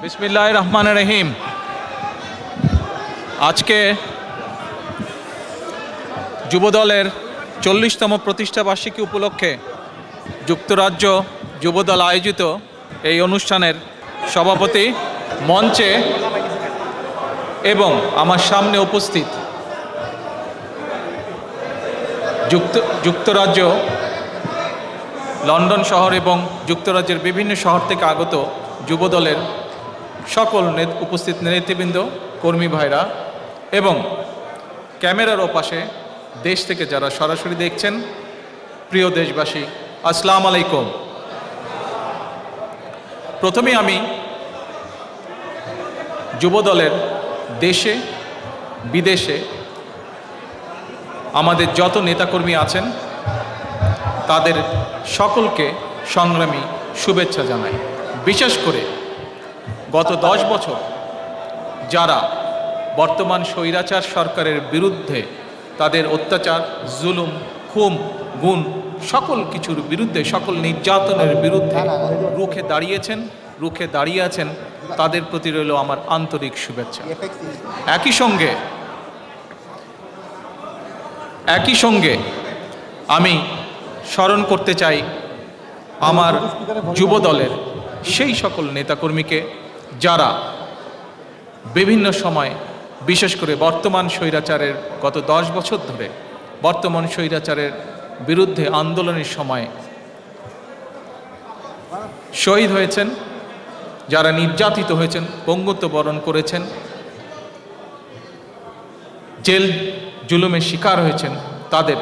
বিসমিল্লাহির রহমানির রহিম। আজকে যুবদলের 40তম প্রতিষ্ঠা বার্ষিকী উপলক্ষে যুক্তরাজ্য যুবদল আয়োজিত এই অনুষ্ঠানের সভাপতি মঞ্চে এবং আমার সামনে উপস্থিত যুক্তরাজ্য লন্ডন শহর এবং যুক্তরাজ্যের বিভিন্ন শহর থেকে আগত যুবদলের সকল উপস্থিত নেতৃবৃন্দ, কর্মী ভাইরা এবং ক্যামেরার ওপাশে দেশ থেকে যারা সরাসরি দেখছেন, প্রিয় দেশবাসী, আসসালামু আলাইকুম। প্রথমে আমি যুবদলের দেশে বিদেশে আমাদের যত নেতাকর্মী আছেন তাদের সকলকে সংগ্রামী শুভেচ্ছা জানাই। বিশেষ করে গত 10 বছর যারা বর্তমান স্বৈরাচার সরকারের বিরুদ্ধে, তাদের অত্যাচার, জুলুম, খুন, গুম সকল কিছুর বিরুদ্ধে, সকল নির্যাতনের বিরুদ্ধে রুখে দাঁড়িয়ে আছেন, তাদের প্রতি রইল আমার আন্তরিক শুভেচ্ছা। একই সঙ্গে আমি স্মরণ করতে চাই আমার যুবদলের সেই সকল নেতাকর্মীকে যারা বিভিন্ন সময়, বিশেষ করে বর্তমান স্বৈরাচারের গত 10 বছর ধরে বর্তমান স্বৈরাচারের বিরুদ্ধে আন্দোলনের সময় শহীদ হয়েছেন, যারা নির্যাতিত হয়েছেন, পঙ্গুত্ব বরণ করেছেন, জেল জুলুমের শিকার হয়েছেন, তাদের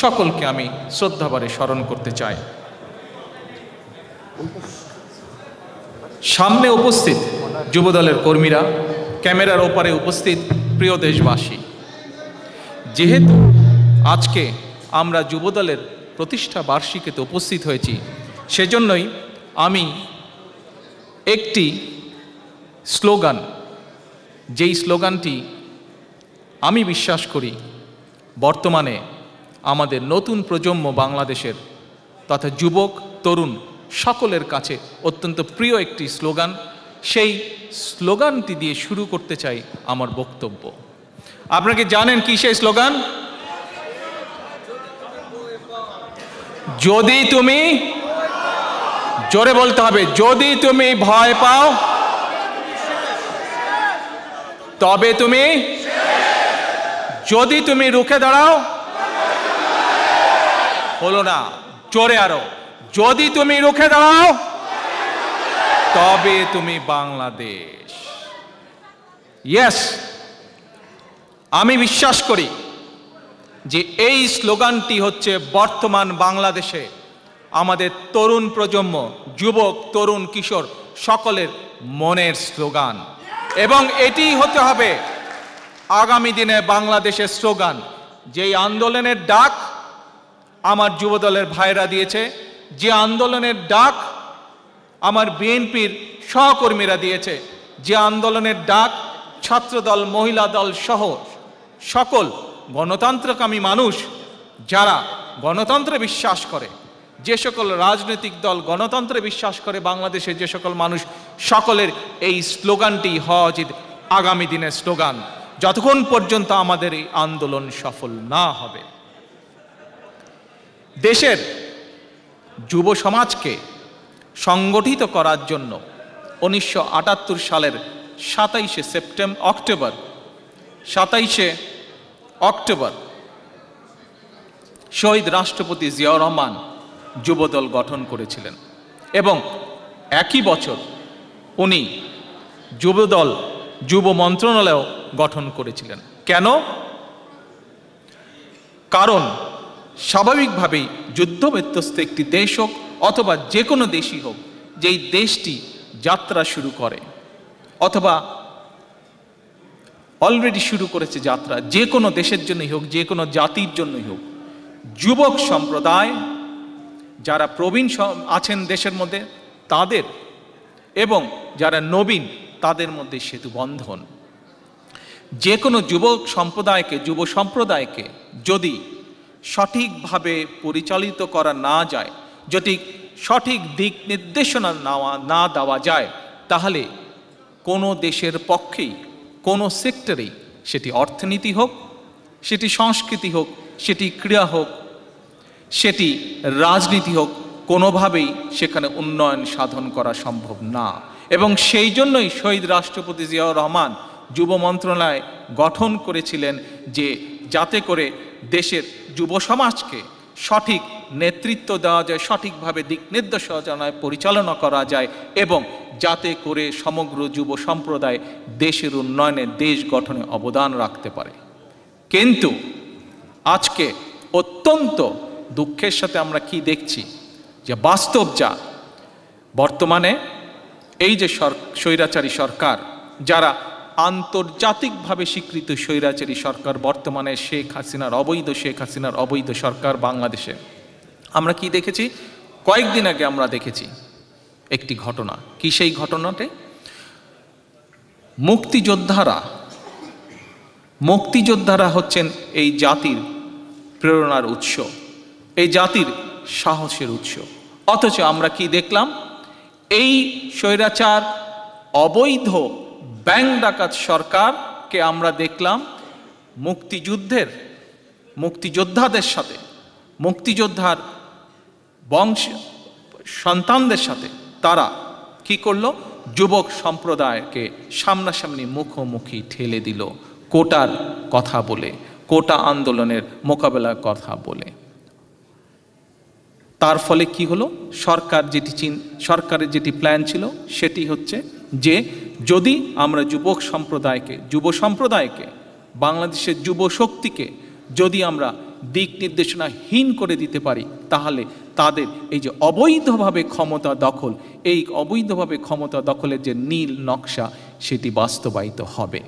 সকলকে আমি শ্রদ্ধাভরে স্মরণ করতে চাই। সামনে উপস্থিত যুবদলের কর্মীরা, ক্যামেরার ওপারে উপস্থিত প্রিয় দেশবাসী, যেহেতু আজকে আমরা যুবদলের প্রতিষ্ঠা বার্ষিকীতে উপস্থিত হয়েছি, সেজন্যই আমি একটি স্লোগান, যেই স্লোগানটি আমি বিশ্বাস করি বর্তমানে আমাদের নতুন প্রজন্ম বাংলাদেশের তথা যুবক তরুণ সকলের কাছে অত্যন্ত প্রিয় একটি স্লোগান, সেই স্লোগানটি দিয়ে শুরু করতে চাই আমার বক্তব্য। আপনারা কি জানেন কি সেই স্লোগান? যদি তুমি, জোরে বলতে হবে, যদি তুমি ভয় পাও তবে তুমি, যদি তুমি রুখে দাঁড়াও, হলো না, জোরে আরো, যদি তুমি রুখে দাঁড়াও তবে তুমি বাংলাদেশ। ইয়েস, আমি বিশ্বাস করি যে এই স্লোগানটি হচ্ছে বর্তমান বাংলাদেশে আমাদের তরুণ প্রজন্ম, যুবক, তরুণ, কিশোর সকলের মনের স্লোগান, এবং এটি হতে হবে আগামী দিনে বাংলাদেশের স্লোগান। যেই আন্দোলনের ডাক আমার যুবদলের ভাইরা দিয়েছে, যে আন্দোলনের ডাক আমার বিএনপির সহকর্মীরা দিয়েছে, যে আন্দোলনের ডাক ছাত্রদল, মহিলা দল সহ সকল গণতন্ত্রকামী মানুষ যারা গণতন্ত্রে বিশ্বাস করে, যে সকল রাজনৈতিক দল গণতন্ত্রে বিশ্বাস করে, বাংলাদেশের যে সকল মানুষ, সকলের এই স্লোগানটি হওয়া উচিত আগামী দিনের স্লোগান, যতক্ষণ পর্যন্ত আমাদের এই আন্দোলন সফল না হবে। দেশের যুব সমাজকে সংগঠিত করার জন্য 1978 সালের 27 অক্টোবর শহীদ রাষ্ট্রপতি জিয়াউর রহমান যুবদল গঠন করেছিলেন, এবং একই বছর উনি যুবদল যুব মন্ত্রণালয় গঠন করেছিলেন। কেন? কারণ স্বাভাবিকভাবেই যুদ্ধ বিধ্বস্ত একটি দেশ হোক অথবা যে কোনো দেশই হোক, যেই দেশটি যাত্রা শুরু করে অথবা অলরেডি শুরু করেছে যাত্রা, যে কোনো দেশের জন্যই হোক, যে কোনো জাতির জন্যই হোক, যুবক সম্প্রদায় যারা প্রবীণ আছেন দেশের মধ্যে তাদের এবং যারা নবীন তাদের মধ্যে সেতু বন্ধন। যে কোনো যুবক সম্প্রদায়কে, যুব সম্প্রদায়কে যদি সঠিকভাবে পরিচালিত করা না যায়, যদি সঠিক দিক নির্দেশনা না দেওয়া যায়, তাহলে কোনো দেশের পক্ষেই কোনো সেক্টরেই, সেটি অর্থনীতি হোক, সেটি সংস্কৃতি হোক, সেটি ক্রীড়া হোক, সেটি রাজনীতি হোক, কোনোভাবেই সেখানে উন্নয়ন সাধন করা সম্ভব না। এবং সেই জন্যই শহীদ রাষ্ট্রপতি জিয়াউর রহমান যুব মন্ত্রণালয় গঠন করেছিলেন, যে যাতে করে দেশের যুব সমাজকে সঠিক নেতৃত্ব দেওয়া যায়, সঠিকভাবে দিক নির্দেশনায় পরিচালনা করা যায়, এবং যাতে করে সমগ্র যুব সম্প্রদায় দেশের উন্নয়নে, দেশ গঠনে অবদান রাখতে পারে। কিন্তু আজকে অত্যন্ত দুঃখের সাথে আমরা কি দেখছি, যে বাস্তব যা, বর্তমানে এই যে স্বৈরাচারী সরকার, যারা আন্তর্জাতিকভাবে স্বীকৃত স্বৈরাচারী সরকার, বর্তমানে শেখ হাসিনার অবৈধ সরকার বাংলাদেশে, আমরা কি দেখেছি? কয়েকদিন আগে আমরা দেখেছি একটি ঘটনা। কি সেই ঘটনাটি? মুক্তিযোদ্ধারা হচ্ছেন এই জাতির প্রেরণার উৎস, এই জাতির সাহসের উৎস। অথচ আমরা কি দেখলাম? এই স্বৈরাচার অবৈধ ব্যাংক ডাকাত সরকারকে আমরা দেখলাম মুক্তিযোদ্ধাদের সাথে, মুক্তিযোদ্ধার সন্তানদের সাথে তারা কি করলো? যুবক সম্প্রদায়কে সামনাসামনি মুখোমুখি ঠেলে দিল, কোটার কথা বলে, কোটা আন্দোলনের মোকাবেলার কথা বলে। তার ফলে কি হলো? সরকারের যেটি প্ল্যান ছিল সেটি হচ্ছে যে যদি আমরা যুব সম্প্রদায়কে, বাংলাদেশের যুব শক্তিকে যদি আমরা দিক নির্দেশনাহীন করে দিতে পারি, তাহলে তাদের এই যে অবৈধভাবে ক্ষমতা দখল, এই অবৈধভাবে ক্ষমতা দখলের যে নীল নকশা, সেটি বাস্তবায়িত হবে।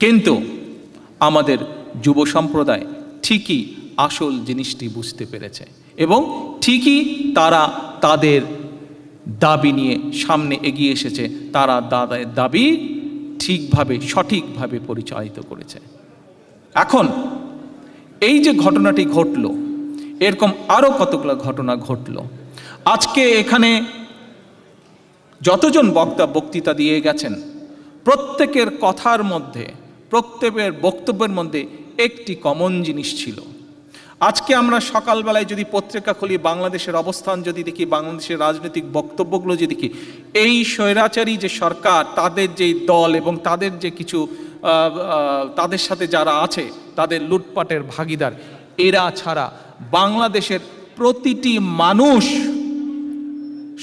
কিন্তু আমাদের যুব সম্প্রদায় ঠিকই আসল জিনিসটি বুঝতে পেরেছে, এবং ঠিকই তারা তাদের দাবি নিয়ে সামনে এগিয়ে এসেছে, তারা দাবি ঠিকভাবে, সঠিকভাবে পরিচালিত করেছে। এখন এই যে ঘটনাটি ঘটল, এরকম আরও কতগুলো ঘটনা ঘটল। আজকে এখানে যতজন বক্তৃতা দিয়ে গেছেন, প্রত্যেকের কথার মধ্যে, প্রত্যেকের বক্তব্যের মধ্যে একটি কমন জিনিস ছিল। আজকে আমরা সকালবেলায় যদি পত্রিকা খুলি, বাংলাদেশের অবস্থান যদি দেখি, বাংলাদেশের রাজনৈতিক বক্তব্যগুলো যদি দেখি, এই স্বৈরাচারী যে সরকার, তাদের যে দল এবং তাদের যে কিছু তাদের সাথে যারা আছে, তাদের লুটপাটের ভাগিদার, এরা ছাড়া বাংলাদেশের প্রতিটি মানুষ,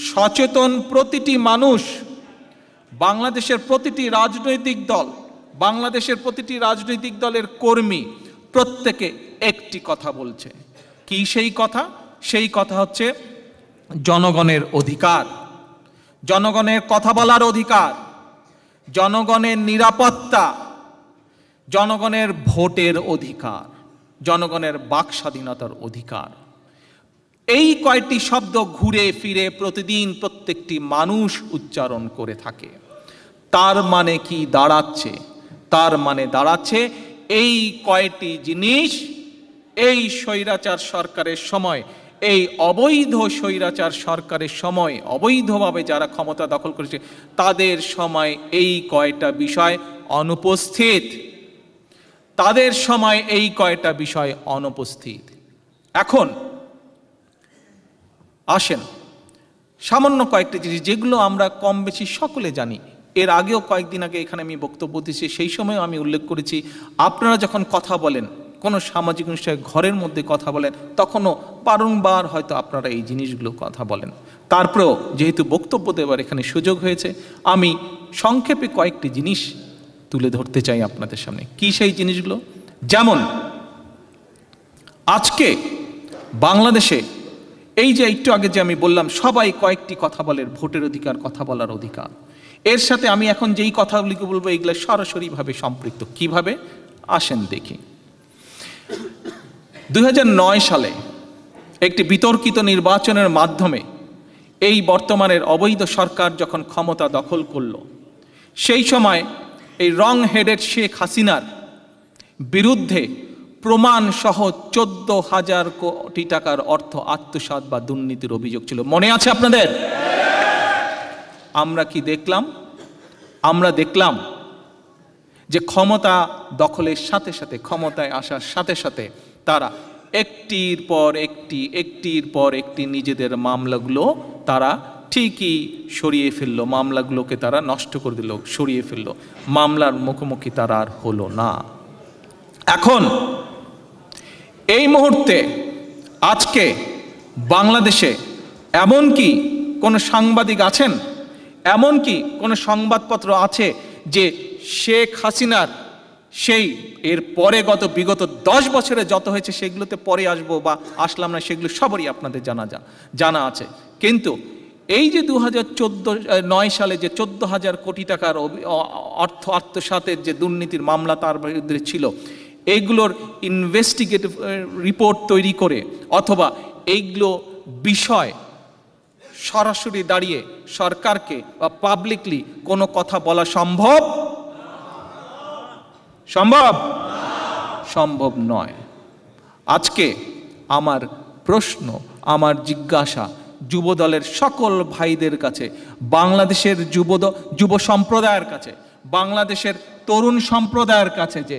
সচেতন প্রতিটি মানুষ, বাংলাদেশের প্রতিটি রাজনৈতিক দল, বাংলাদেশের প্রতিটি রাজনৈতিক দলের কর্মী, প্রত্যেকে একটি কথা বলছে। কি সেই কথা? সেই কথা হচ্ছে জনগণের অধিকার, জনগণের কথা বলার অধিকার, জনগণের নিরাপত্তা, জনগণের ভোটের অধিকার, জনগণের বাক স্বাধীনতার অধিকার। এই কয়টি শব্দ ঘুরে ফিরে প্রতিদিন প্রত্যেকটি মানুষ উচ্চারণ করে থাকে। তার মানে কি দাঁড়াচ্ছে? তার মানে দাঁড়াচ্ছে এই কয়টি জিনিস এই স্বৈরাচার সরকারের সময়, এই অবৈধ স্বৈরাচার সরকারের সময়, অবৈধভাবে যারা ক্ষমতা দখল করেছে তাদের সময় এই কয়টা বিষয় অনুপস্থিত, তাদের সময় এই কয়টা বিষয় অনুপস্থিত। এখন আসেন সামান্য কয়েকটি জিনিস, যেগুলো আমরা কম বেশি সকলে জানি। এর আগেও কয়েকদিন আগে এখানে আমি বক্তব্য দিয়েছি, সেই সময়ও আমি উল্লেখ করেছি, আপনারা যখন কথা বলেন, কোনো সামাজিক অনুষ্ঠানে ঘরের মধ্যে কথা বলেন, তখনও বারংবার হয়তো আপনারা এই জিনিসগুলো কথা বলেন। তারপরেও যেহেতু বক্তব্য দেওয়ার এখানে সুযোগ হয়েছে, আমি সংক্ষেপে কয়েকটি জিনিস তুলে ধরতে চাই আপনাদের সামনে। কি সেই জিনিসগুলো? যেমন আজকে বাংলাদেশে এই যে একটু আগে যে আমি বললাম, সবাই কয়েকটি কথা বলে, ভোটের অধিকার, কথা বলার অধিকার। এর সাথে আমি এখন যেই কথাগুলি বলবো, এগুলো সরাসরিভাবে সম্পৃক্ত। কিভাবে? আসেন দেখি। 2009 সালে একটি বিতর্কিত নির্বাচনের মাধ্যমে এই বর্তমানের অবৈধ সরকার যখন ক্ষমতা দখল করল, সেই সময় এই রং হেডেড শেখ হাসিনার বিরুদ্ধে প্রমাণ সহ 14,000 কোটি টাকার অর্থ আত্মসাৎ বা দুর্নীতির অভিযোগ ছিল। মনে আছে আপনাদের? আমরা কি দেখলাম? আমরা দেখলাম যে ক্ষমতা দখলের সাথে সাথে, ক্ষমতায় আসার সাথে সাথে তারা একটির পর একটি নিজেদের মামলাগুলো তারা ঠিকই সরিয়ে ফেললো, মামলাগুলোকে তারা নষ্ট করে দিল, সরিয়ে ফেললো, মামলার মুখোমুখি তারা আর হলো না। এখন এই মুহূর্তে আজকে বাংলাদেশে এমন কি কোনো সাংবাদিক আছেন, এমন কি কোনো সংবাদপত্র আছে যে শেখ হাসিনার সেই এর পরে বিগত 10 বছরে যত হয়েছে সেগুলোতে পরে আসবো বা আসলাম না, সেগুলো সবারই আপনাদের জানা আছে। কিন্তু এই যে 2009 সালে যে 14,000 কোটি টাকার অর্থ আত্মসাতের যে দুর্নীতির মামলা তার বিরুদ্ধে ছিল, এইগুলোর ইনভেস্টিগেটিভ রিপোর্ট তৈরি করে অথবা এইগুলো বিষয় সরাসরি দাঁড়িয়ে সরকারকে বা পাবলিকলি কোনো কথা বলা সম্ভব নয়। আজকে আমার প্রশ্ন, আমার জিজ্ঞাসা যুবদলের সকল ভাইদের কাছে, বাংলাদেশের যুব সম্প্রদায়ের কাছে, বাংলাদেশের তরুণ সম্প্রদায়ের কাছে, যে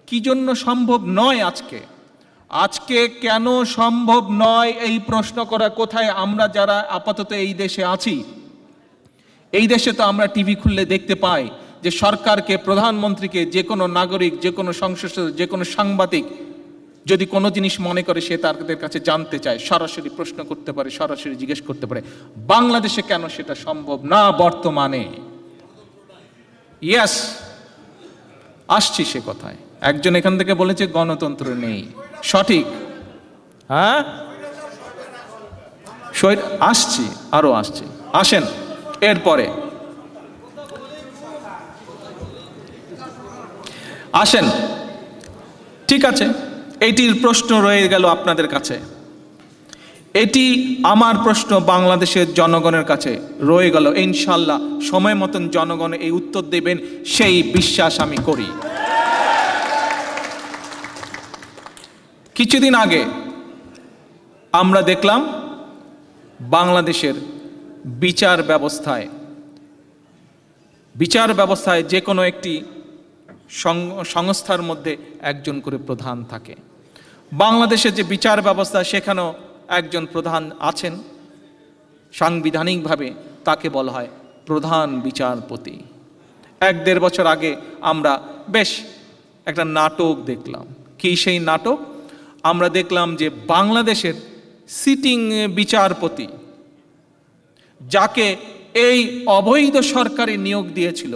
কি জন্য সম্ভব নয় আজকে কেন সম্ভব নয় এই প্রশ্ন করা। কোথায় আমরা যারা আপাতত এই দেশে আছি, এই দেশে তো আমরা টিভি খুললে দেখতে পাই যে সরকারকে, প্রধানমন্ত্রীকে, যে কোনো নাগরিক, যে কোনো সংসদ, যে কোনো সাংবাদিক যদি কোনো জিনিস মনে করে সে তাদের কাছে জানতে চায়, সরাসরি প্রশ্ন করতে পারে, সরাসরি জিজ্ঞেস করতে পারে। বাংলাদেশে কেন সেটা সম্ভব না বর্তমানে? ইয়েস, আসছি সে কথায়। একজন এখান থেকে বলেছে গণতন্ত্র নেই, সঠিক। হ্যাঁ, আসছি, আরো আসছি, আসেন। এরপরে আসেন, ঠিক আছে, এটির প্রশ্ন রয়ে গেল আপনাদের কাছে, এটি আমার প্রশ্ন বাংলাদেশের জনগণের কাছে রয়ে গেল। ইনশাল্লাহ সময় মতন জনগণ এই উত্তর দেবেন, সেই বিশ্বাস আমি করি। কিছুদিন আগে আমরা দেখলাম বাংলাদেশের বিচার ব্যবস্থায় যে কোনো একটি সংস্থার মধ্যে একজন করে প্রধান থাকে। বাংলাদেশের যে বিচার ব্যবস্থা, সেখানেও একজন প্রধান আছেন, সাংবিধানিকভাবে তাকে বলা হয় প্রধান বিচারপতি। 1-1.5 বছর আগে আমরা বেশ একটা নাটক দেখলাম। কি সেই নাটক? আমরা দেখলাম যে বাংলাদেশের সিটিং বিচারপতি, যাকে এই অবৈধ সরকারে নিয়োগ দিয়েছিল,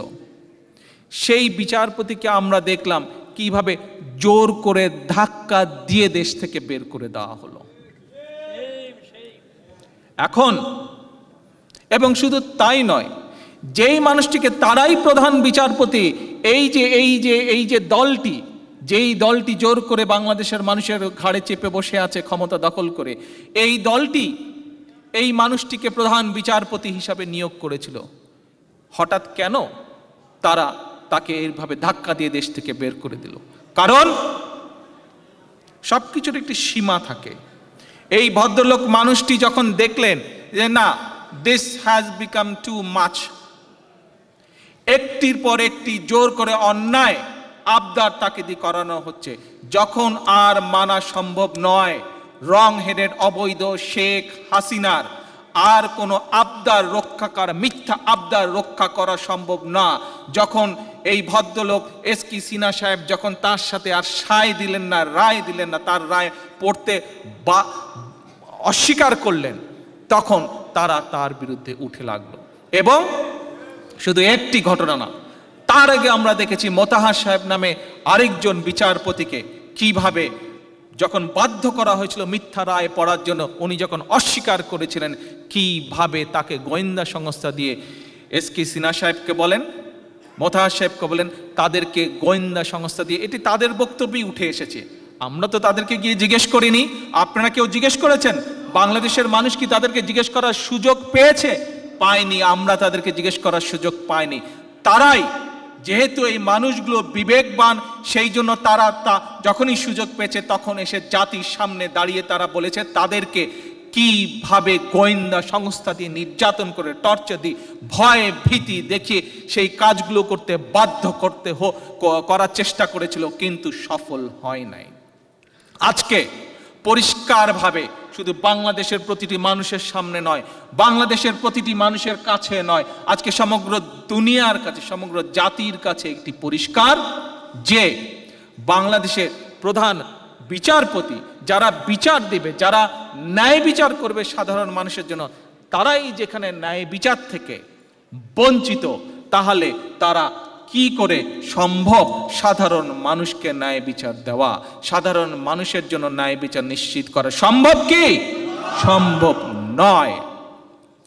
সেই বিচারপতিকে আমরা দেখলাম কিভাবে জোর করে ধাক্কা দিয়ে দেশ থেকে বের করে দেওয়া হলো। এখন এবং শুধু তাই নয়, যেই মানুষটিকে তারাই প্রধান বিচারপতি, এই যে দলটি, যেই দলটি জোর করে বাংলাদেশের মানুষের ঘাড়ে চেপে বসে আছে ক্ষমতা দখল করে, এই দলটি এই মানুষটিকে প্রধান বিচারপতি হিসাবে নিয়োগ করেছিল। হঠাৎ কেন তারা তাকে এইভাবে ধাক্কা দিয়ে দেশ থেকে বের করে দিল? কারণ সবকিছুর একটি সীমা থাকে। এই ভদ্রলোক মানুষটি যখন দেখলেন যে না, this has become too much, একটির পর একটি জোর করে অন্যায় আবদার তাকে দিয়ে করানো হচ্ছে, যখন আর মানা সম্ভব নয়, রং হেডেড অবৈধ শেখ হাসিনার আর কোনো আবদার রক্ষাকার, মিথ্যা আবদার রক্ষা করা সম্ভব না, যখন এই ভদ্রলোক এসকে সিনহা সাহেব যখন তার সাথে আর রায় দিলেন না, তার রায় পড়তে বা অস্বীকার করলেন, তখন তারা তার বিরুদ্ধে উঠে লাগলো। এবং শুধু একটি ঘটনা না, তার আগে আমরা দেখেছি মোতাহার সাহেব নামে আরেকজন বিচারপতিকে কিভাবে যখন বাধ্য করা হয়েছিল মিথ্যা রায় পড়ার জন্য, উনি যখন অস্বীকার করেছিলেন, কিভাবে তাকে গোয়েন্দা সংস্থা দিয়ে এসকে সিনহা সাহেবকে বলেন, মোতাহার সাহেবকে বলেন, তাদেরকে গোয়েন্দা সংস্থা দিয়ে, এটি তাদের বক্তব্যই উঠে এসেছে। আমরা তো তাদেরকে গিয়ে জিজ্ঞেস করিনি। আপনারা কেউ জিজ্ঞেস করেছেন? বাংলাদেশের মানুষ কি তাদেরকে জিজ্ঞেস করার সুযোগ পেয়েছে? পায়নি। আমরা তাদেরকে জিজ্ঞেস করার সুযোগ পাইনি। তারাই, যেহেতু এই মানুষগুলো বিবেকবান, সেই জন্য তারা যখনই সুযোগ পেয়েছে তখন এসে জাতির সামনে দাঁড়িয়ে তারা বলেছে তাদেরকে কিভাবে গোয়েন্দা সংস্থা দিয়ে নির্যাতন করে, টর্চার দিয়ে, ভয় ভীতি দেখিয়ে সেই কাজগুলো করতে বাধ্য করার চেষ্টা করেছিল, কিন্তু সফল হয় নাই। আজকে পরিষ্কারভাবে শুধু বাংলাদেশের প্রতিটি মানুষের সামনে নয়, বাংলাদেশের প্রতিটি মানুষের কাছে নয়, আজকে সমগ্র দুনিয়ার কাছে, সমগ্র জাতির কাছে একটি পরিষ্কার যে বাংলাদেশের প্রধান বিচারপতি যারা বিচার দেবে, যারা ন্যায় বিচার করবে সাধারণ মানুষের জন্য, তারাই যেখানে ন্যায় বিচার থেকে বঞ্চিত, তাহলে তারা কি করে সম্ভব সাধারণ মানুষকে ন্যায় বিচার দেওয়া, সাধারণ মানুষের জন্য ন্যায় বিচার নিশ্চিত করা সম্ভব? কি সম্ভব নয়।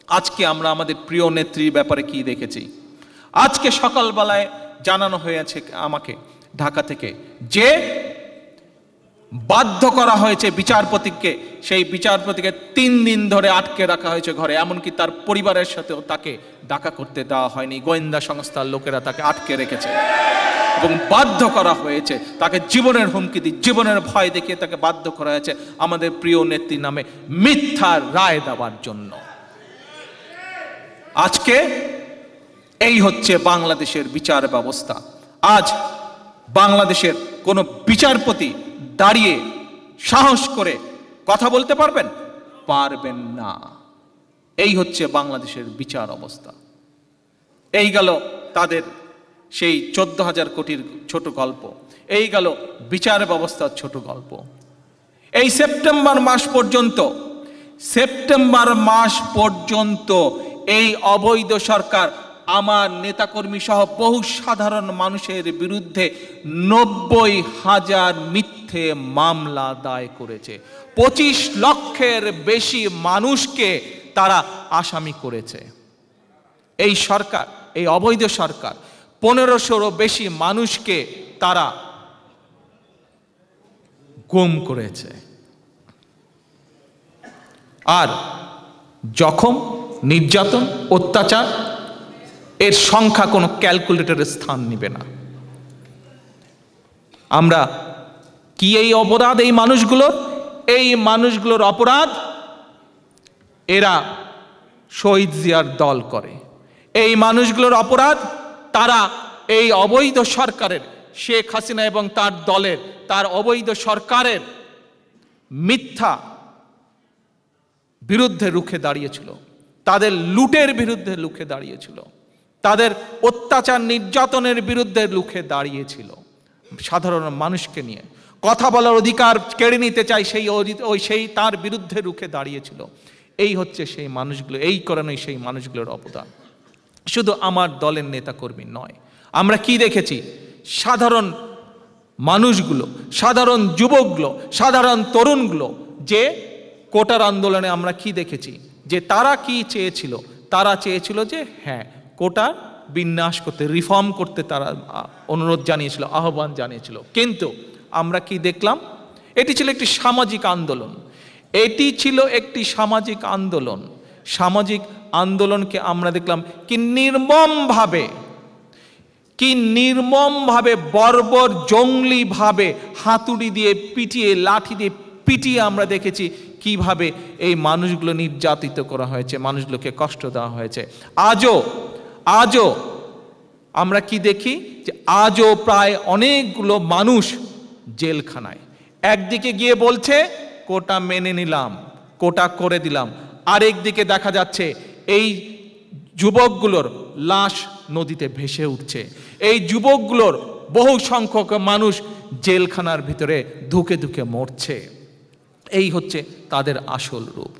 আজকে আমরা আমাদের প্রিয় নেত্রীর ব্যাপারে কি দেখেছি? আজকে সকালবেলায় জানানো হয়েছে আমাকে ঢাকা থেকে যে বাধ্য করা হয়েছে বিচারপতিকে, সেই বিচারপতিকে 3 দিন ধরে আটকে রাখা হয়েছে ঘরে, এমনকি তার পরিবারের সাথেও তাকে দেখা করতে দেওয়া হয়নি, গোয়েন্দা সংস্থার লোকেরা তাকে আটকে রেখেছে এবং বাধ্য করা হয়েছে, তাকে জীবনের হুমকি দিয়ে, জীবনের ভয় দেখিয়ে তাকে বাধ্য করা হয়েছে আমাদের প্রিয় নেত্রীর নামে মিথ্যা রায় দেওয়ার জন্য। আজকে এই হচ্ছে বাংলাদেশের বিচার ব্যবস্থা। আজ বাংলাদেশের কোন বিচারপতি দাঁড়িয়ে সাহস করে কথা বলতে পারবেন? পারবেন না। এই হচ্ছে বাংলাদেশের বিচার অবস্থা। এই গেল তাদের সেই 14,000 কোটির ছোট গল্প, এই গেল বিচার ব্যবস্থার ছোট গল্প। এই সেপ্টেম্বর মাস পর্যন্ত এই অবৈধ সরকার আমার নেতাকর্মী সহ বহু সাধারণ মানুষের বিরুদ্ধে 90,000 মিথ্যে মামলা দায় করেছে। 25 লক্ষের বেশি মানুষকে তারা আসামি করেছে। এই সরকার, এই অবৈধ সরকার 1500-ও বেশি মানুষকে তারা গুম করেছে। আর জখম, নির্যাতন, অত্যাচার এর সংখ্যা কোনো ক্যালকুলেটরের স্থান নেবে না। আমরা কি এই অপরাধ এই মানুষগুলোর অপরাধ এরা শহীদ জিয়ার দল করে। এই মানুষগুলোর অপরাধ তারা এই অবৈধ সরকারের, শেখ হাসিনা এবং তার দলের, তার অবৈধ সরকারের মিথ্যা বিরুদ্ধে রুখে দাঁড়িয়েছিল, তাদের লুটের বিরুদ্ধে রুখে দাঁড়িয়েছিল, তাদের অত্যাচার নির্যাতনের বিরুদ্ধে রুখে দাঁড়িয়েছিল। সাধারণ মানুষকে নিয়ে কথা বলার অধিকার কেড়ে নিতে চাই, সেই তার বিরুদ্ধে রুখে দাঁড়িয়েছিল। এই হচ্ছে সেই মানুষগুলো, এই কারণেই সেই মানুষগুলোর অবদান। শুধু আমার দলের নেতাকর্মী নয়, আমরা কি দেখেছি? সাধারণ মানুষগুলো, সাধারণ যুবকগুলো, সাধারণ তরুণগুলো যে কোটার আন্দোলনে আমরা কি দেখেছি? যে তারা কি চেয়েছিল? তারা চেয়েছিল যে হ্যাঁ, কোটা বিন্যাস করতে, রিফর্ম করতে তারা অনুরোধ জানিয়েছিল, আহ্বান জানিয়েছিল। কিন্তু আমরা কি দেখলাম? এটি ছিল একটি সামাজিক আন্দোলন, এটি ছিল একটি সামাজিক আন্দোলন। সামাজিক আন্দোলনকে আমরা দেখলাম কি নির্মমভাবে, বর্বর জঙ্গলিভাবে হাতুড়ি দিয়ে পিটিয়ে, লাঠি দিয়ে পিটিয়ে আমরা দেখেছি কিভাবে এই মানুষগুলো নির্যাতিত করা হয়েছে, মানুষগুলোকে কষ্ট দেওয়া হয়েছে। আজও আমরা কি দেখি? যে আজও প্রায় অনেকগুলো মানুষ জেলখানায়। একদিকে গিয়ে বলছে কোটা মেনে নিলাম, কোটা করে দিলাম, আরেকদিকে দেখা যাচ্ছে এই যুবকগুলোর লাশ নদীতে ভেসে উঠছে। এই যুবকগুলোর বহু সংখ্যক মানুষ জেলখানার ভিতরে ধুকে ধুকে মরছে। এই হচ্ছে তাদের আসল রূপ।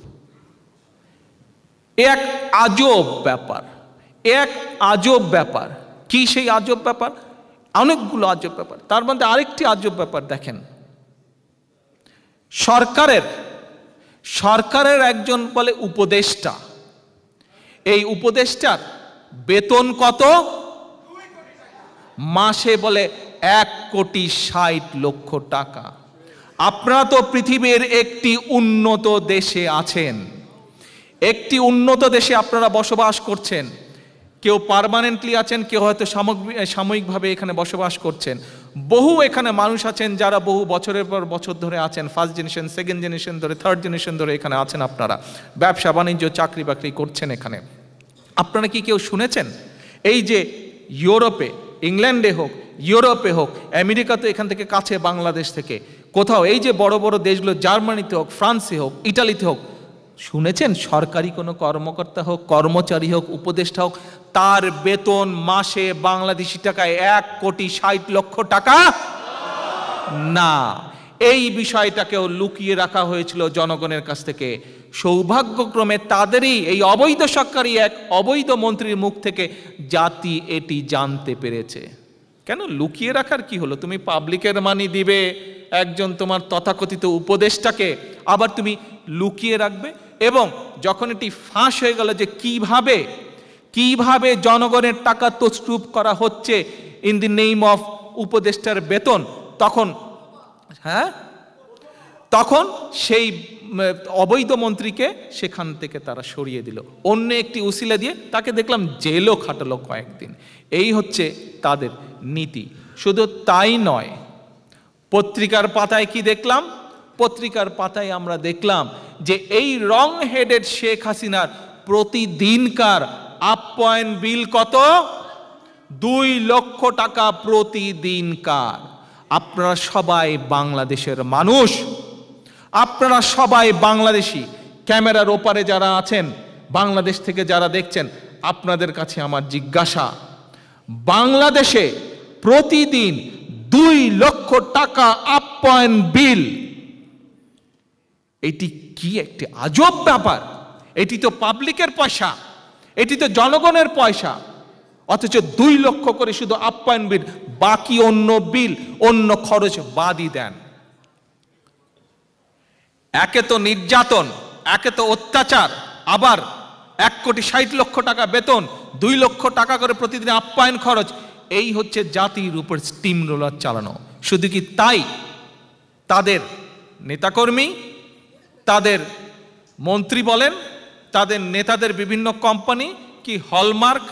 এক আজব ব্যাপার। কি সেই আজব ব্যাপার? অনেকগুলো আজব ব্যাপার। তার মধ্যে আরেকটি আজব ব্যাপার দেখেন, সরকারের একজন বলে উপদেষ্টা, এই উপদেষ্টার বেতন কত? মাসে বলে 1,60,00,000 টাকা। আপনারা তো পৃথিবীর একটি উন্নত দেশে আছেন, একটি উন্নত দেশে আপনারা বসবাস করছেন। কেউ পার্মানেন্টলি আছেন, কেউ হয়তো সাময়িকভাবে এখানে বসবাস করছেন। বহু এখানে মানুষ আছেন যারা বহু বছরের পর বছর ধরে আছেন, ফার্স্ট জেনারেশন, সেকেন্ড জেনারেশন ধরে, থার্ড জেনারেশন ধরে এখানে আছেন। আপনারা ব্যবসা বাণিজ্য চাকরি বাকরি করছেন এখানে। আপনারা কি কেউ শুনেছেন এই যে ইউরোপে, ইংল্যান্ডে হোক, ইউরোপে হোক, আমেরিকাতে এখান থেকে কাছে বাংলাদেশ থেকে কোথাও, এই যে বড় বড় দেশগুলো, জার্মানিতে হোক, ফ্রান্সে হোক, ইটালিতে হোক, শুনেছেন সরকারি কোনো কর্মকর্তা হোক, কর্মচারী হোক, উপদেষ্টা হোক, তার বেতন মাসে বাংলাদেশি টাকায় 1,60,00,000 টাকা না? এই বিষয়টাকেও লুকিয়ে রাখা হয়েছিল জনগণের কাছ থেকে। সৌভাগ্যক্রমে তাদেরই এই অবৈধ সরকারি এক অবৈধ মন্ত্রীর মুখ থেকে জাতি এটি জানতে পেরেছে। কেন লুকিয়ে রাখার কি হলো? তুমি পাবলিকের মানি দিবে একজন তোমার তথাকথিত উপদেষ্টাকে, আবার তুমি লুকিয়ে রাখবে? এবং যখন এটি ফাঁস হয়ে গেল যে কিভাবে জনগণের টাকা তছরূপ করা হচ্ছে ইন দি নেম অফ উপদেষ্টার বেতন, তখন সেই অবৈধ মন্ত্রীকে সেখান থেকে তারা সরিয়ে দিল, অন্য একটি উসিলা দিয়ে তাকে দেখলাম জেলও খাটালো কয়েকদিন। এই হচ্ছে তাদের নীতি। শুধু তাই নয়, পত্রিকার পাতায় কি দেখলাম? পত্রিকার পাতায় আমরা দেখলাম যে এই রং হেডেড শেখ হাসিনার প্রতিদিনকার আপ্যায়ন বিল কত? 2 লক্ষ টাকা প্রতিদিনকার। আপনারা সবাই বাংলাদেশের মানুষ, আপনারা সবাই বাংলাদেশি। ক্যামেরার ওপারে যারা আছেন, বাংলাদেশ থেকে যারা দেখছেন, আপনাদের কাছে আমার জিজ্ঞাসা, বাংলাদেশে প্রতিদিন 2 লক্ষ টাকা আপ্যায়ন বিল, এটি কি একটি আজব ব্যাপার? এটি তো পাবলিকের পয়সা, এটি তো জনগণের পয়সা, অথচ 2 লক্ষ করে শুধু আপ্যায়ন বিল, বাকি অন্য বিল, অন্য খরচ বাদই দেন। একে তো নির্যাতন, একে তো অত্যাচার, আবার 1,60,00,000 টাকা বেতন, 2 লক্ষ টাকা করে প্রতিদিন আপ্যায়ন খরচ। এই হচ্ছে জাতির উপর স্টিম রোলার চালানো। শুধু কি তাই, তাদের নেতাকর্মী, তাদের মন্ত্রী বলেন, তাদের নেতাদের বিভিন্ন কোম্পানি কি হলমার্ক,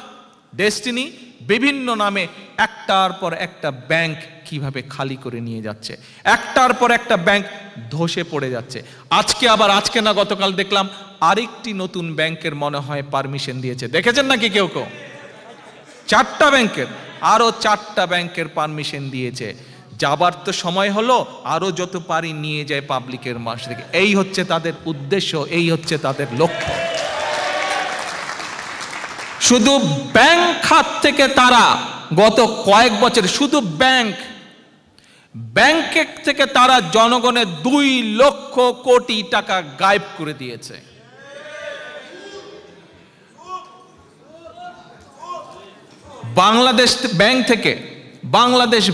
ডেস্টিনি, বিভিন্ন নামে একটার পর একটা ব্যাংক কিভাবে খালি করে নিয়ে যাচ্ছে, একটার পর একটা ব্যাংক ধসে পড়ে যাচ্ছে। আজকে না গতকাল দেখলাম আরেকটি নতুন ব্যাংকের মনে হয় পারমিশন দিয়েছে, দেখেছেন নাকি কেউ? 4টা ব্যাংকের, আরো 4টা ব্যাংকের পারমিশন দিয়েছে। যাবার তো সময় হলো, আরো যত পারি নিয়ে যায় পাবলিকের মাস থেকে। এই হচ্ছে তাদের উদ্দেশ্য, এই হচ্ছে তাদের লক্ষ্য। শুধু ব্যাংক খাত থেকে তারা গত কয়েক বছর শুধু ব্যাংকের থেকে তারা জনগণের 2 লক্ষ কোটি টাকা গায়েব করে দিয়েছে। বাংলাদেশ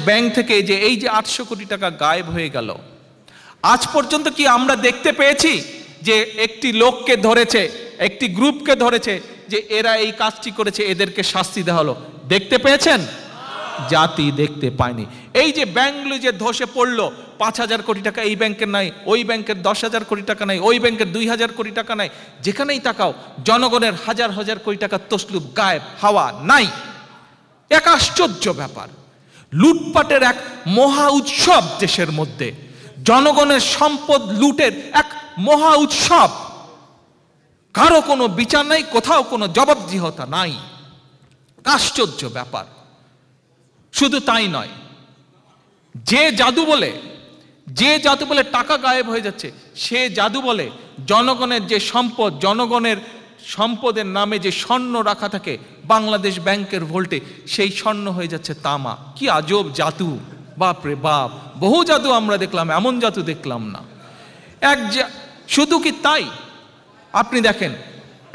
ব্যাংক থেকে যে এই যে 800 কোটি টাকা গায়েব হয়ে গেল, আজ পর্যন্ত কি আমরা দেখতে পেয়েছি যে একটি লোককে ধরেছে, একটি গ্রুপকে ধরেছে যে এরা এই কাজটি করেছে, এদেরকে শাস্তি দেওয়া হলো? দেখতে পেয়েছেন? জাতি দেখতে পায়নি। এই যে ব্যাংকগুলো যে ধসে পড়লো, 5,000 কোটি টাকা এই ব্যাংকের নাই, ওই ব্যাংকের 10,000 কোটি টাকা নাই, ওই ব্যাংকের 2,000 কোটি টাকা নাই, যেখানেই তাকাও জনগণের হাজার হাজার কোটি টাকা তসলুপ গায়েব, হাওয়া নাই। এক আশ্চর্য ব্যাপার। লুটপাটের এক মহা উৎসব দেশের মধ্যে, জনগণের সম্পদ লুটের এক মহা উৎসব, কারো কোনো বিচার নাই, কোথাও কোনো জবাবদিহিতা নাই। আশ্চর্য ব্যাপার। শুধু তাই নয়, যে জাদু বলে টাকা গায়েব হয়ে যাচ্ছে, সে জাদু বলে জনগণের যে সম্পদ, জনগণের সম্পদের নামে যে স্বর্ণ রাখা থাকে বাংলাদেশ ব্যাংকের ভোল্টে, সেই স্বর্ণ হয়ে যাচ্ছে তামা। কি আজব জাদু! বাপরে বাপ, বহু জাদু আমরা দেখলাম, এমন জাদু দেখলাম না। শুধু কি তাই, আপনি দেখেন,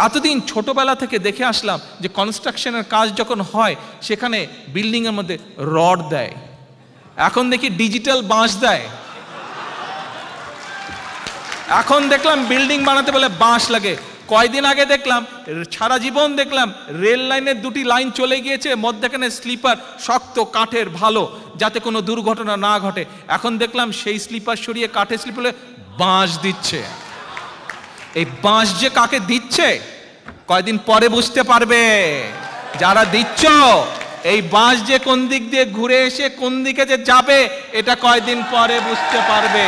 এতদিন ছোটবেলা থেকে দেখে আসলাম যে কনস্ট্রাকশনের কাজ যখন হয় সেখানে বিল্ডিং এর মধ্যে রড দেয়, এখন দেখি ডিজিটাল বাঁশ দেয়। এখন দেখলাম বিল্ডিং বানাতে বলে বাঁশ লাগে। কয়দিন আগে দেখলাম, সারা জীবন দেখলাম রেল লাইনের 2টি লাইন চলে গিয়েছে, মধ্যখানে স্লিপার শক্ত কাঠের, ভালো, যাতে কোনো দুর্ঘটনা না ঘটে। এখন দেখলাম সেই স্লিপার সরিয়ে কাঠের স্লিপারে বাঁশ দিচ্ছে। এই বাঁশ যে কাকে দিচ্ছে কয়দিন পরে বুঝতে পারবে। যারা দিচ্ছ এই বাস যে কোন দিক দিয়ে ঘুরে এসে কোন দিকে যে যাবে এটা কয়দিন পরে বুঝতে পারবে।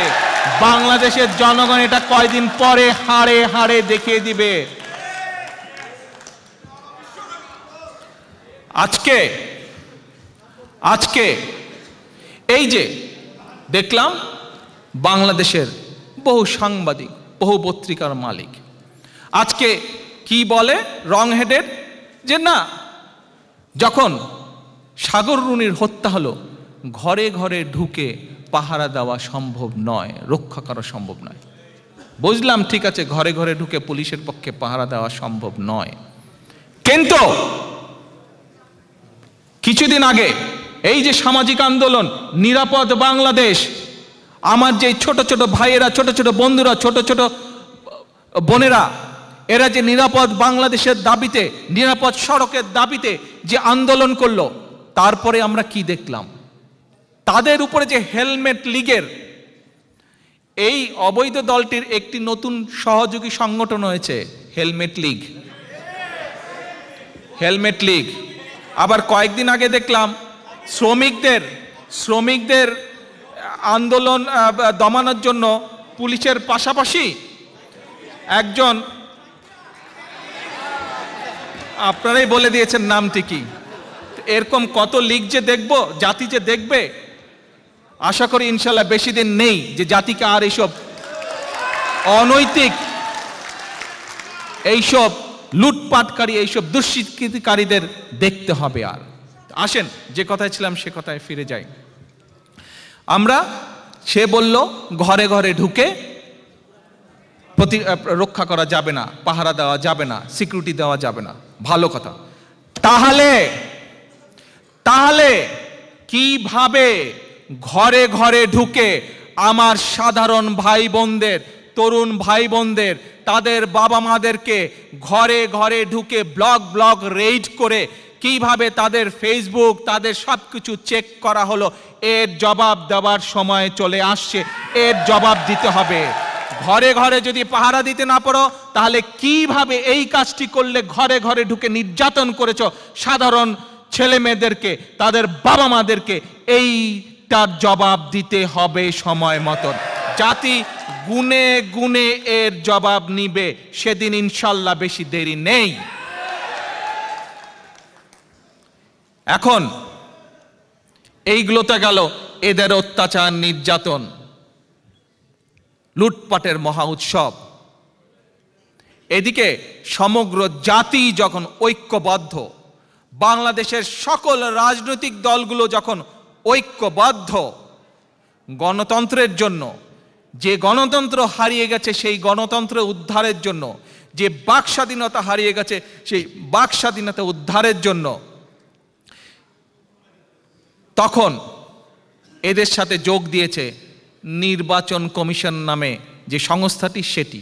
বাংলাদেশের জনগণ এটা কয়দিন পরে হাড়ে হাড়ে দেখিয়ে দিবে। আজকে এই যে দেখলাম বাংলাদেশের বহু সাংবাদিক, বহু পত্রিকার মালিক আজকে কি বলে রং হেডেড, যে না, যখন সাগর রুনির হত্যা হলো ঘরে ঘরে ঢুকে পাহারা দেওয়া সম্ভব নয়, রক্ষা করা সম্ভব নয়। বুঝলাম, ঠিক আছে, ঘরে ঘরে ঢুকে পুলিশের পক্ষে পাহারা দেওয়া সম্ভব নয়, কিন্তু কিছুদিন আগে এই যে সামাজিক আন্দোলন নিরাপদ বাংলাদেশ, আমার যে ছোট ছোট ভাইয়েরা, ছোট ছোট বন্ধুরা, ছোট ছোট বোনেরা, এরা যে নিরাপদ বাংলাদেশের দাবিতে, নিরাপদ সড়কের দাবিতে যে আন্দোলন করলো, তারপরে আমরা কি দেখলাম? তাদের উপরে যে হেলমেট লীগের এই অবৈধ দলটির একটি নতুন সহযোগী সংগঠন হয়েছে, হেলমেট লীগ। আবার কয়েকদিন আগে দেখলাম শ্রমিকদের আন্দোলন দমানোর জন্য পুলিশের পাশাপাশি একজন, আপনারাই বলে দিয়েছেন নামটি কি, এরকম কত লীগ যে দেখব, জাতি যে দেখবে, আশা করি ইনশাল্লাহ বেশি দিন নেই যে জাতিকে আর এইসব অনৈতিক, এইসব লুটপাটকারী, এইসব দুষ্কৃতিকারীদের দেখতে হবে। আর আসেন, যে কথায় ছিলাম সে কথায় ফিরে যাই। সে বলল ঘরে ঘরে ঢুকে রক্ষা করা যাবে না, পাহারা দেওয়া যাবে না, সিকিউরিটি দেওয়া যাবে না। ভালো কথা। তাহলে কিভাবে ঘরে ঘরে ঢুকে আমার সাধারণ ভাই বোনদের, তরুণ ভাই বোনদের, তাদের বাবা মাদেরকে ঘরে ঘরে ঢুকে ব্লক রেইড করে কিভাবে তাদের ফেসবুক, তাদের সবকিছু চেক করা হলো, এর জবাব দেওয়ার সময় চলে আসছে। এর জবাব দিতে হবে। ঘরে ঘরে যদি পাহারা দিতে না পারো, তাহলে কিভাবে এই কাজটি করলে ঘরে ঘরে ঢুকে নির্যাতন করেছো সাধারণ ছেলে মেয়েদেরকে, তাদের বাবা মাদেরকে, এইটার জবাব দিতে হবে সময় মতন। জাতি গুনে গুনে এর জবাব নিবে, সেদিন ইনশাল্লাহ বেশি দেরি নেই। এখন এইগুলোতে গেল এদের অত্যাচার, নির্যাতন, লুটপাটের মহা উৎসব। এদিকে সমগ্র জাতি যখন ঐক্যবদ্ধ, বাংলাদেশের সকল রাজনৈতিক দলগুলো যখন ঐক্যবদ্ধ গণতন্ত্রের জন্য, যে গণতন্ত্র হারিয়ে গেছে সেই গণতন্ত্র উদ্ধারের জন্য, যে বাক স্বাধীনতা হারিয়ে গেছে সেই বাক স্বাধীনতা উদ্ধারের জন্য, তখন এদের সাথে যোগ দিয়েছে নির্বাচন কমিশন নামে যে সংস্থাটি, সেটি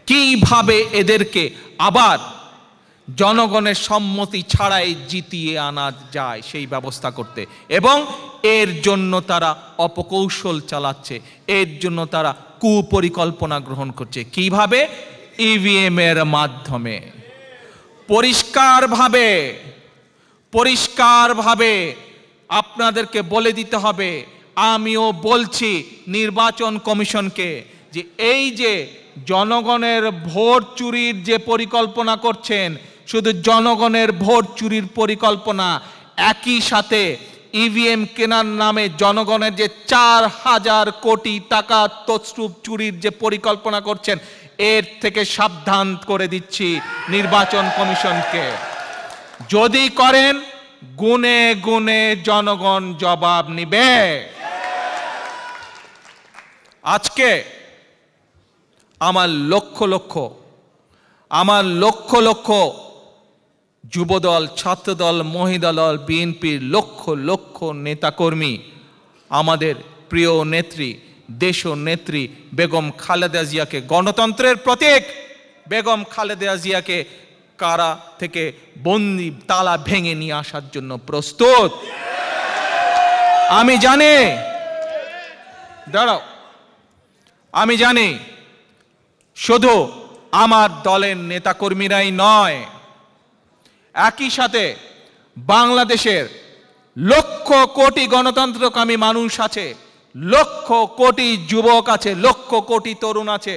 কিভাবে এদেরকে আবার জনগণের সম্মতি ছাড়াই জিতিয়ে আনা যায় সেই ব্যবস্থা করতে। এবং এর জন্য তারা অপকৌশল চালাচ্ছে, এর জন্য তারা কুপরিকল্পনা গ্রহণ করছে। কিভাবে? ইভিএম এর মাধ্যমে। পরিষ্কারভাবে আপনাদেরকে বলে দিতে হবে, আমিও বলছি নির্বাচন কমিশনকে, যে এই যে জনগণের ভোট চুরির যে পরিকল্পনা করছেন, শুধু জনগণের ভোট চুরির পরিকল্পনা, একই সাথে ইভিএম কেনার নামে জনগণের যে 4,000 কোটি টাকা তছরূপ চুরির যে পরিকল্পনা করছেন, এর থেকে সাবধান করে দিচ্ছি নির্বাচন কমিশনকে। যদি করেন, গুনে গুনে জনগণ জবাব নিবে। আজকে আমার লক্ষ লক্ষ যুবদল, ছাত্রদল, মহিলা দল, বিএনপির লক্ষ নেতাকর্মী, আমাদের প্রিয় নেত্রী, দেশনেত্রী বেগম খালেদা জিয়াকে, গণতন্ত্রের প্রতীক বেগম খালেদা জিয়াকে কারা থেকে বন্দি তালা ভেঙে নিয়ে আসার জন্য প্রস্তুত। আমি জানি শুধু আমার দলের নেতাকর্মীরাই নয়, একই সাথে বাংলাদেশের লক্ষ কোটি গণতন্ত্রকামী মানুষ আছে, লক্ষ কোটি যুবক আছে, লক্ষ কোটি তরুণ আছে,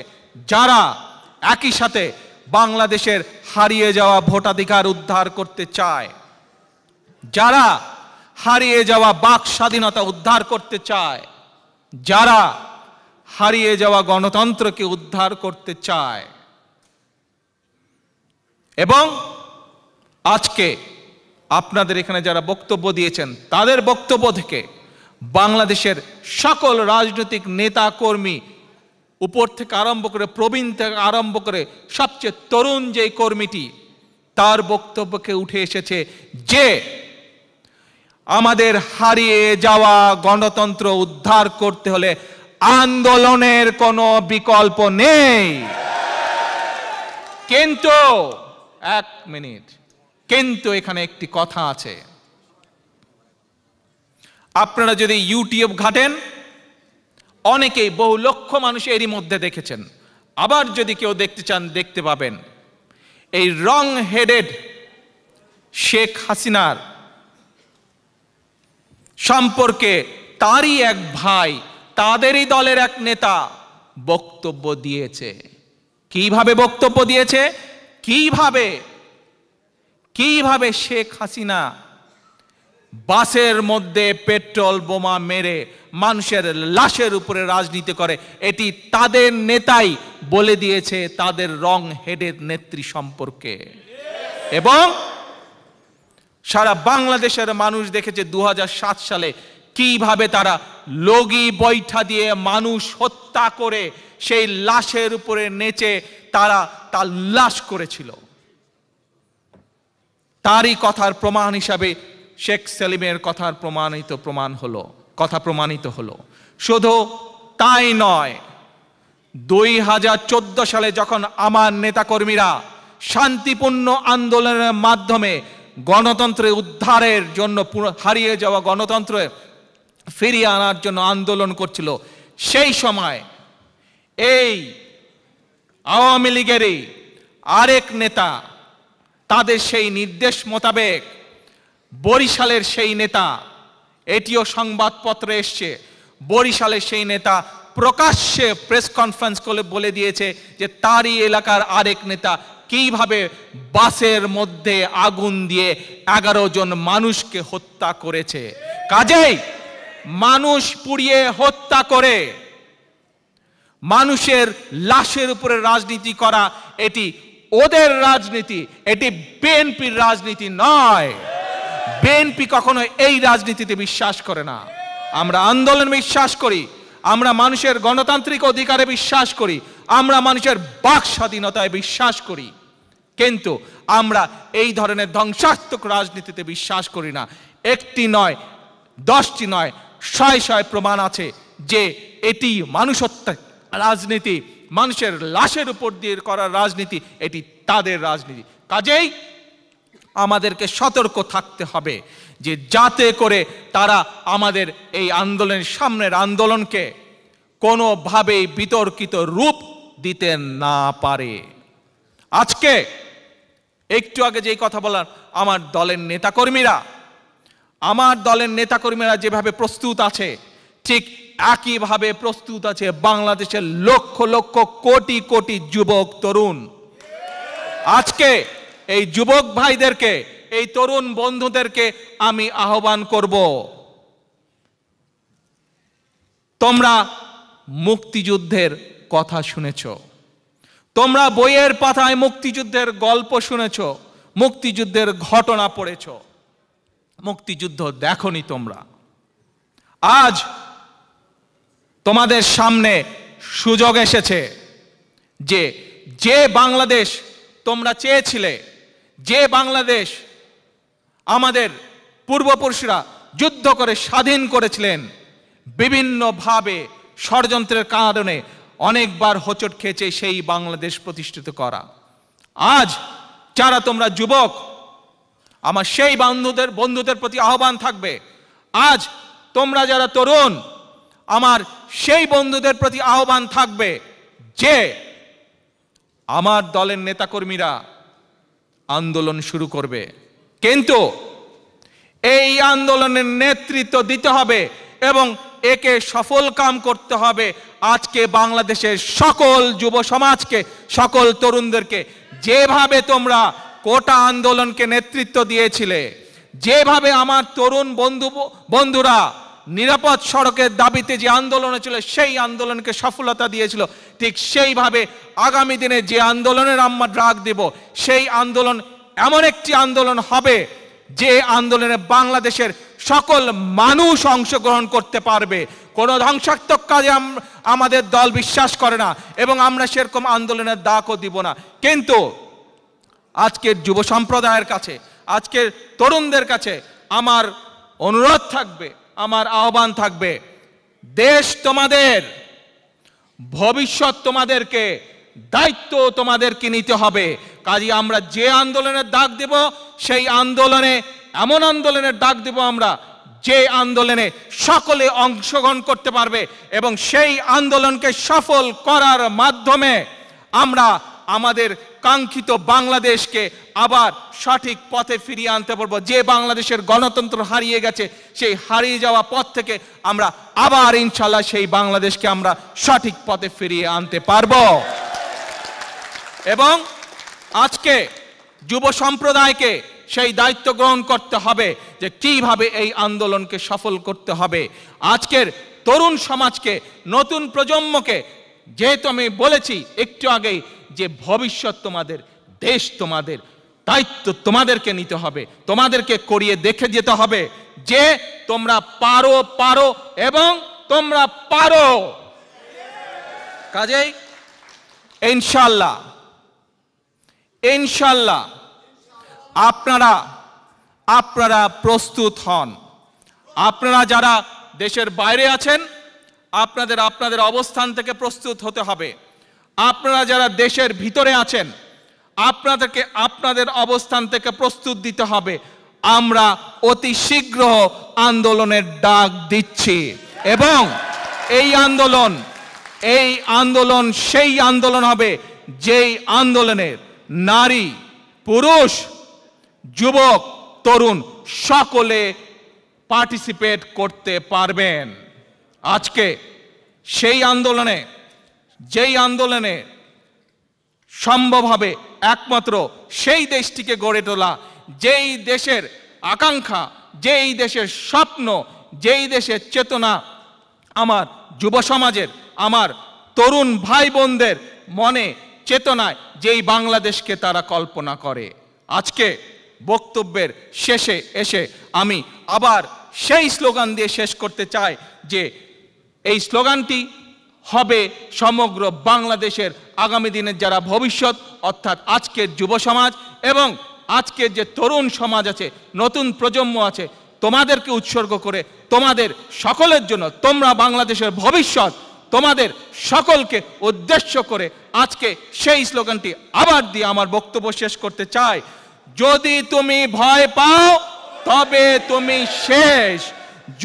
যারা একই সাথে বাংলাদেশের হারিয়ে যাওয়া ভোটাধিকার উদ্ধার করতে চায়, যারা হারিয়ে যাওয়া বাক স্বাধীনতা উদ্ধার করতে চায়, যারা হারিয়ে যাওয়া গণতন্ত্রকে উদ্ধার করতে চায়। এবং আজকে আপনাদের এখানে যারা বক্তব্য দিয়েছেন, তাদের বক্তব্য থেকে বাংলাদেশের সকল রাজনৈতিক নেতা কর্মী, উপর থেকে আরম্ভ করে প্রবীণ থেকে আরম্ভ করে সবচেয়ে তরুণ যে কর্মীটি, তার বক্তব্যকে উঠে এসেছে যে আমাদের হারিয়ে যাওয়া গণতন্ত্র উদ্ধার করতে হলে আন্দোলনের কোনো বিকল্প নেই। কিন্তু এক মিনিট, কিন্তু এখানে একটি কথা আছে। আপনারা যদি ইউটিউব ঘাটেন, অনেকেই বহু লক্ষ মানুষ এরই মধ্যে দেখেছেন, আবার যদি কেউ দেখতে চান দেখতে পাবেন। এই রং হেডেড শেখ হাসিনার সম্পর্কে তারই এক ভাই, তাদেরই দলের এক নেতা বক্তব্য দিয়েছে। কিভাবে বক্তব্য দিয়েছে? কিভাবে শেখ হাসিনা বাসের মধ্যে পেট্রোল বোমা মেরে মানুষের লাশের উপরে রাজনীতি করে, এটি তাদের নেতাই বলে দিয়েছে তাদের রং হেডের নেত্রী সম্পর্কে। এবং সারা বাংলাদেশের মানুষ দেখেছে 2007 সালে কিভাবে তারা লগি বৈঠা দিয়ে মানুষ হত্যা করে সেই লাশের উপরে নেচে তারা তার লাশ করেছিল। তারই কথার প্রমাণ হিসাবে শেখ সেলিমের কথার কথা প্রমাণিত হলো। শুধু তাই নয়, 2014 সালে যখন আমার নেতাকর্মীরা শান্তিপূর্ণ আন্দোলনের মাধ্যমে গণতন্ত্রের উদ্ধারের জন্য, হারিয়ে যাওয়া গণতন্ত্র ফিরিয়ে আনার জন্য আন্দোলন করছিল, সেই সময় এই আওয়ামী লীগেরই আরেক নেতা, তাদের সেই নির্দেশ মোতাবেক বরিশালের সেই নেতা, এটিও সংবাদপত্রে এসছে, বরিশালের সেই নেতা প্রকাশ্যে প্রেস কনফারেন্স করে বলে দিয়েছে যে তারই এলাকার আরেক নেতা কিভাবে বাসের মধ্যে আগুন দিয়ে 11 জন মানুষকে হত্যা করেছে। কাজেই মানুষ পুড়িয়ে হত্যা করে মানুষের লাশের উপরে রাজনীতি করা, এটি ওদের রাজনীতি, এটি বিএনপির রাজনীতি নয়। বিএনপি কখনো এই রাজনীতিতে বিশ্বাস করে না। আমরা আন্দোলন বিশ্বাস করি, আমরা মানুষের গণতান্ত্রিক অধিকারে বিশ্বাস করি, আমরা মানুষের বাক স্বাধীনতায় বিশ্বাস করি, কিন্তু আমরা এই ধরনের ধ্বংসাত্মক রাজনীতিতে বিশ্বাস করি না। একটি নয়, 10টি নয়, শয়ে শয়ে প্রমাণ আছে যে এটি মানুষ হত্যা রাজনীতি, মানুষের লাশের উপর দিয়ে করার রাজনীতি, এটি তাদের রাজনীতি। কাজেই আমাদেরকে সতর্ক থাকতে হবে যে যাতে করে তারা আমাদের এই আন্দোলনের সামনের আন্দোলনকে কোনোভাবেই বিতর্কিত রূপ দিতে না পারে। আজকে একটু আগে যেই কথা বললাম, আমার দলের নেতাকর্মীরা যেভাবে প্রস্তুত আছে, ঠিক একইভাবে প্রস্তুত আছে বাংলাদেশের লক্ষ লক্ষ কোটি কোটি যুবক তরুণ। আজকে এই যুবক ভাইদেরকে, এই তরুণ বন্ধুদেরকে আমি আহ্বান করব, তোমরা মুক্তিযুদ্ধের কথা শুনেছ, তোমরা বইয়ের পাতায় মুক্তিযুদ্ধের গল্প শুনেছ, মুক্তিযুদ্ধের ঘটনা পড়েছ, মুক্তিযুদ্ধ দেখনি তোমরা। আজ তোমাদের সামনে সুযোগ এসেছে যে বাংলাদেশ তোমরা চেয়েছিলে, যে বাংলাদেশ আমাদের পূর্বপুরুষরা যুদ্ধ করে স্বাধীন করেছিলেন, বিভিন্নভাবে ষড়যন্ত্রের কারণে অনেকবার হোঁচট খেয়েছে সেই বাংলাদেশ প্রতিষ্ঠিত করা। আজ যারা তোমরা যুবক, আমার সেই বন্ধুদের প্রতি আহ্বান থাকবে, আজ তোমরা যারা তরুণ, আমার সেই বন্ধুদের প্রতি আহ্বান থাকবে যে আমার দলের নেতাকর্মীরা আন্দোলন শুরু করবে, কিন্তু এই আন্দোলনের নেতৃত্ব দিতে হবে এবং একে সফল কাম করতে হবে আজকে বাংলাদেশের সকল যুব সমাজকে, সকল তরুণদেরকে। যেভাবে তোমরা কোটা আন্দোলনকে নেতৃত্ব দিয়েছিলে, যেভাবে আমার তরুণ বন্ধুরা নিরাপদ সড়কের দাবিতে যে আন্দোলন ছিল সেই আন্দোলনকে সফলতা দিয়েছিল, ঠিক সেইভাবে আগামী দিনে যে আন্দোলনের আমরা ডাক দেব, সেই আন্দোলন এমন একটি আন্দোলন হবে যে আন্দোলনে বাংলাদেশের সকল মানুষ অংশগ্রহণ করতে পারবে। কোনো ধ্বংসাত্মক কাজে আমাদের দল বিশ্বাস করে না এবং আমরা সেরকম আন্দোলনের ডাকও দিব না। কিন্তু আজকের যুব সম্প্রদায়ের কাছে, আজকের তরুণদের কাছে আমার অনুরোধ থাকবে, আমার আহ্বান থাকবে, দেশ তোমাদের, ভবিষ্যৎ তোমাদেরকে, দায়িত্ব তোমাদেরকে নিতে হবে। কাজে আমরা যে আন্দোলনের ডাক দেব সেই আন্দোলনে, এমন আন্দোলনের ডাক দেব আমরা যে আন্দোলনে সকলে অংশগ্রহণ করতে পারবে এবং সেই আন্দোলনকে সফল করার মাধ্যমে আমরা আমাদের কাঙ্ক্ষিত বাংলাদেশকে আবার সঠিক পথে ফিরিয়ে আনতে পারবো। যে বাংলাদেশের গণতন্ত্র হারিয়ে গেছে, সেই হারিয়ে যাওয়া পথ থেকে আমরা আবার ইনশাল্লাহ সেই বাংলাদেশকে আমরা সঠিক পথে ফিরিয়ে আনতে পারবো। এবং আজকে যুব সম্প্রদায়কে সেই দায়িত্ব গ্রহণ করতে হবে যে কিভাবে এই আন্দোলনকে সফল করতে হবে। আজকের তরুণ সমাজকে, নতুন প্রজন্মকে, যেহেতু আমি বলেছি একটু আগেই যে ভবিষ্যৎ তোমাদের, দেশ তোমাদের, দায়িত্ব তোমাদেরকে নিতে হবে, তোমাদেরকে করিয়ে দেখে যেতে হবে যে তোমরা পারো এবং তোমরা পারো। কাজেই ইনশাল্লাহ আপনারা প্রস্তুত হন। আপনারা যারা দেশের বাইরে আছেন, আপনাদের অবস্থান থেকে প্রস্তুত হতে হবে। আপনারা যারা দেশের ভিতরে আছেন, আপনাদেরকে আপনাদের অবস্থান থেকে প্রস্তুত দিতে হবে। আমরা অতি শীঘ্র আন্দোলনের ডাক দিচ্ছি এবং এই আন্দোলন সেই আন্দোলন হবে যেই আন্দোলনের নারী, পুরুষ, যুবক, তরুণ সকলে পার্টিসিপেট করতে পারবেন। আজকে সেই আন্দোলনে, যেই আন্দোলনে সম্ভব হবে একমাত্র সেই দেশটিকে গড়ে তোলা, যেই দেশের আকাঙ্ক্ষা, যেই দেশের স্বপ্ন, যেই দেশের চেতনা আমার যুব সমাজের, আমার তরুণ ভাই বোনদের মনে, চেতনায় যেই বাংলাদেশকে তারা কল্পনা করে। আজকে বক্তব্যের শেষে এসে আমি আবার সেই স্লোগান দিয়ে শেষ করতে চাই যে এই স্লোগানটি হবে সমগ্র বাংলাদেশের আগামী দিনের যারা ভবিষ্যৎ, অর্থাৎ আজকের যুব সমাজ এবং আজকের যে তরুণ সমাজ আছে, নতুন প্রজন্ম আছে, তোমাদেরকে উৎসর্গ করে, তোমাদের সকলের জন্য, তোমরা বাংলাদেশের ভবিষ্যৎ, তোমাদের সকলকে উদ্দেশ্য করে আজকে সেই স্লোগানটি আবার দিয়ে আমার বক্তব্য শেষ করতে চাই। যদি তুমি ভয় পাও তবে তুমি শেষ,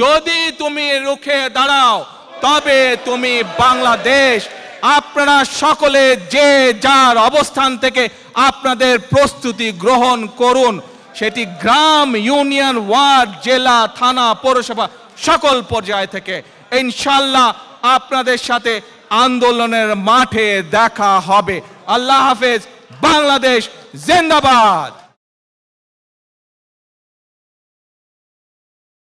যদি তুমি রুখে দাঁড়াও তবে তুমি বাংলাদেশ। আপনারা সকলে যে যার অবস্থান থেকে আপনাদের প্রস্তুতি গ্রহণ করুন, সেটি গ্রাম, ইউনিয়ন, ওয়ার্ড, জেলা, থানা, পৌরসভা সকল পর্যায় থেকে। ইনশাআল্লাহ আপনাদের সাথে আন্দোলনের মাঠে দেখা হবে। আল্লাহ হাফেজ। বাংলাদেশ জিন্দাবাদ।